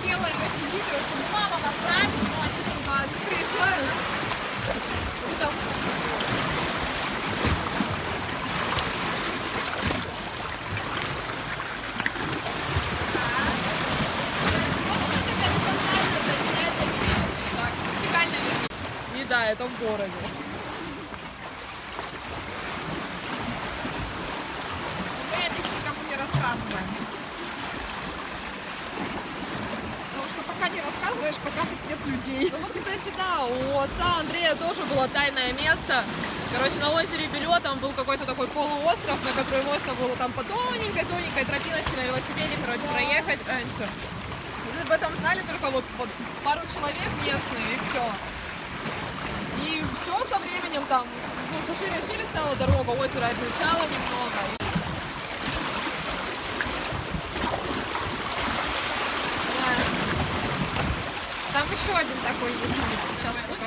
делаем эти видео, чтобы мама нас правильно сюда приезжает. И да, это в городе. Мы это никому не рассказываем. Потому что пока не рассказываешь, пока тут нет людей. Ну вот, кстати, да, у отца Андрея тоже было тайное место. Короче, на озере Белё там был какой-то такой полуостров, на который можно было там по тоненькой тропиночке на велосипеде, короче, проехать раньше. Об этом знали только вот пару человек местные, и все. И все со временем там, ну, все шире стала дорога, озеро отмечало немного. Да. Там еще один такой есть. Сейчас покажу.